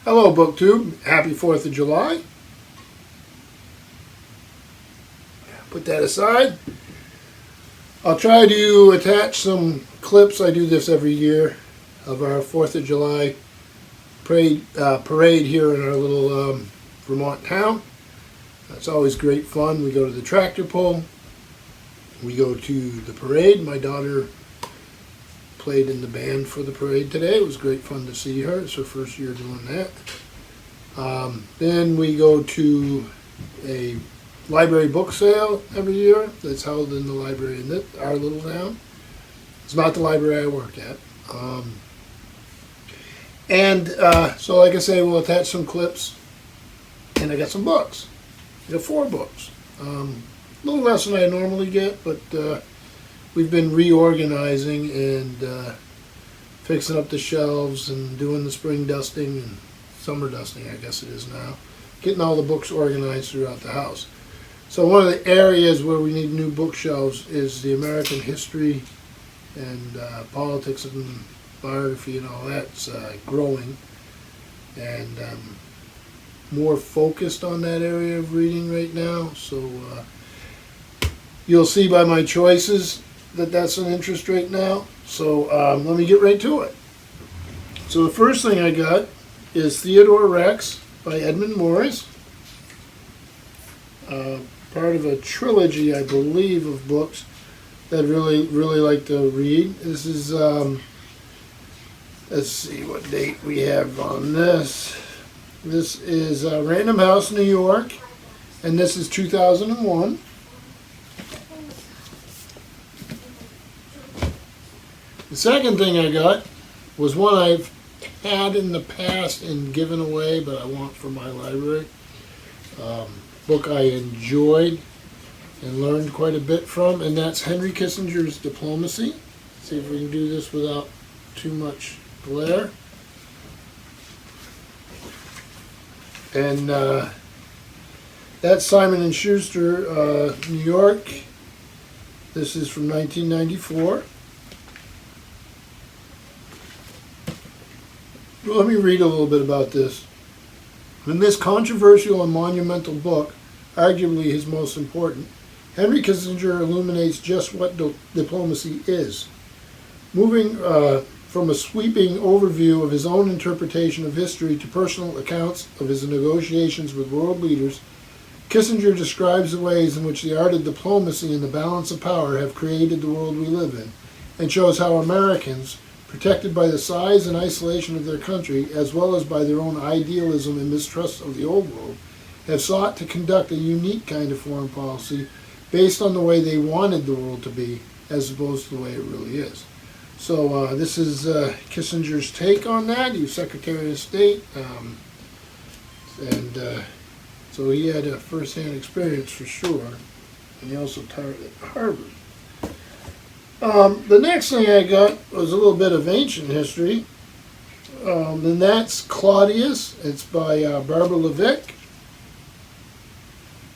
Hello, BookTube. Happy 4th of July. Put that aside. I'll try to attach some clips. I do this every year of our 4th of July parade here in our little Vermont town. It's always great fun. We go to the tractor pull. We go to the parade. My daughter played in the band for the parade today. It was great fun to see her. It's her first year doing that. Then we go to a library book sale every year that's held in the library in our little town. It's not the library I work at. So like I say, we'll attach some clips, and I got some books. I got 4 books. A little less than I normally get, but we've been reorganizing and fixing up the shelves and doing the spring dusting and summer dusting, I guess it is now. Getting all the books organized throughout the house. So one of the areas where we need new bookshelves is the American history and politics and biography and all that's growing. And more focused on that area of reading right now. So you'll see by my choices that that's an interest right now. So let me get right to it. So the first thing I got is Theodore Rex by Edmund Morris. Part of a trilogy, I believe, of books that I really like to read. This is, let's see what date we have on this. This is Random House, New York, and this is 2001. The second thing I got was one I've had in the past and given away, but I want for my library. Book I enjoyed and learned quite a bit from, and that's Henry Kissinger's Diplomacy. See if we can do this without too much glare. And that's Simon & Schuster, New York. This is from 1994. Well, let me read a little bit about this. In this controversial and monumental book, arguably his most important, Henry Kissinger illuminates just what diplomacy is. Moving from a sweeping overview of his own interpretation of history to personal accounts of his negotiations with world leaders, Kissinger describes the ways in which the art of diplomacy and the balance of power have created the world we live in, and shows how Americans, protected by the size and isolation of their country, as well as by their own idealism and mistrust of the old world, have sought to conduct a unique kind of foreign policy based on the way they wanted the world to be, as opposed to the way it really is. So this is Kissinger's take on that. He was Secretary of State, so he had a first-hand experience for sure, and he also taught at Harvard. The next thing I got was a little bit of ancient history, and that's Claudius. It's by Barbara Levick,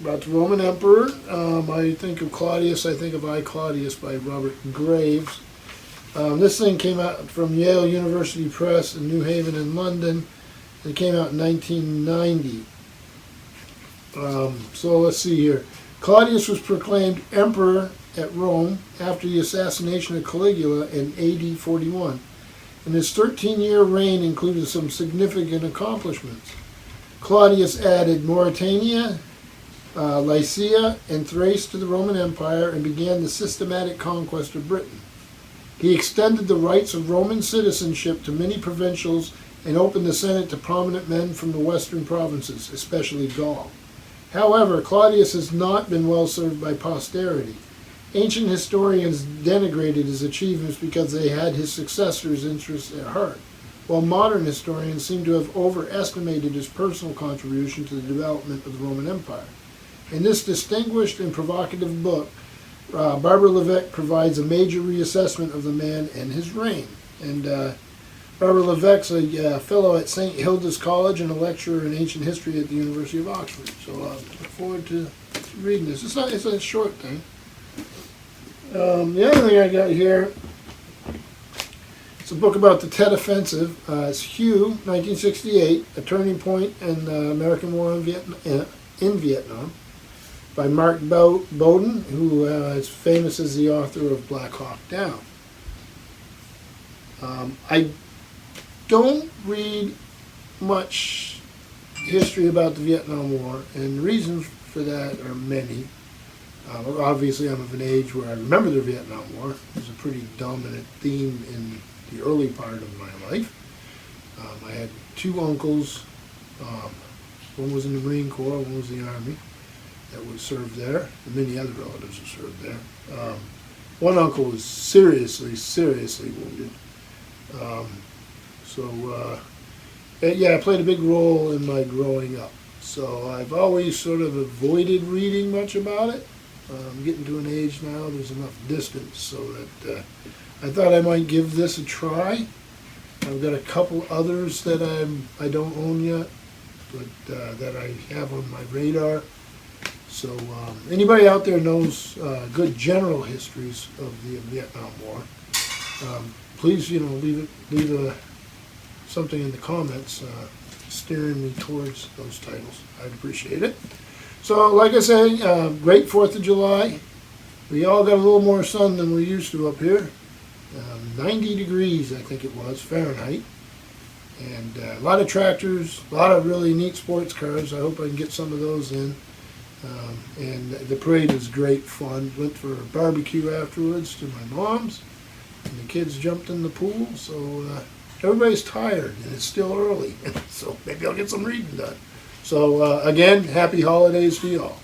about the Roman Emperor. I think of Claudius, I think of I, Claudius by Robert Graves. This thing came out from Yale University Press in New Haven in London. It came out in 1990. So let's see here. Claudius was proclaimed emperor at Rome after the assassination of Caligula in AD 41, and his 13-year reign included some significant accomplishments. Claudius added Mauritania, Lycia, and Thrace to the Roman Empire and began the systematic conquest of Britain. He extended the rights of Roman citizenship to many provincials and opened the Senate to prominent men from the western provinces, especially Gaul. However, Claudius has not been well served by posterity. Ancient historians denigrated his achievements because they had his successor's interests at heart, while modern historians seem to have overestimated his personal contribution to the development of the Roman Empire. In this distinguished and provocative book, Barbara Levick provides a major reassessment of the man and his reign. And Barbara Levick's a fellow at St. Hilda's College and a lecturer in ancient history at the University of Oxford. So I look forward to reading this. It's a short thing. The other thing I got here, it's It's a book about the Tet Offensive. It's Hugh, 1968, A Turning Point in the American War in Vietnam, by Mark Bowden, who is famous as the author of Black Hawk Down. I don't read much history about the Vietnam War, and the reasons for that are many. Obviously, I'm of an age where I remember the Vietnam War. It was a pretty dominant theme in the early part of my life. I had two uncles. One was in the Marine Corps, one was in the Army, that was served there, and many other relatives who served there. One uncle was seriously wounded. Yeah, it played a big role in my growing up. So I've always sort of avoided reading much about it. I'm getting to an age now, there's enough distance so that I thought I might give this a try. I've got a couple others that I don't own yet, but that I have on my radar. So anybody out there knows good general histories of the Vietnam War, please, leave something in the comments steering me towards those titles. I'd appreciate it. So, like I say, great 4th of July. We all got a little more sun than we used to up here. 90 degrees, I think it was, Fahrenheit. And a lot of tractors, a lot of really neat sports cars. I hope I can get some of those in. And the parade was great fun. Went for a barbecue afterwards to my mom's. And the kids jumped in the pool. So everybody's tired, and it's still early. So maybe I'll get some reading done. So again, happy holidays to you all.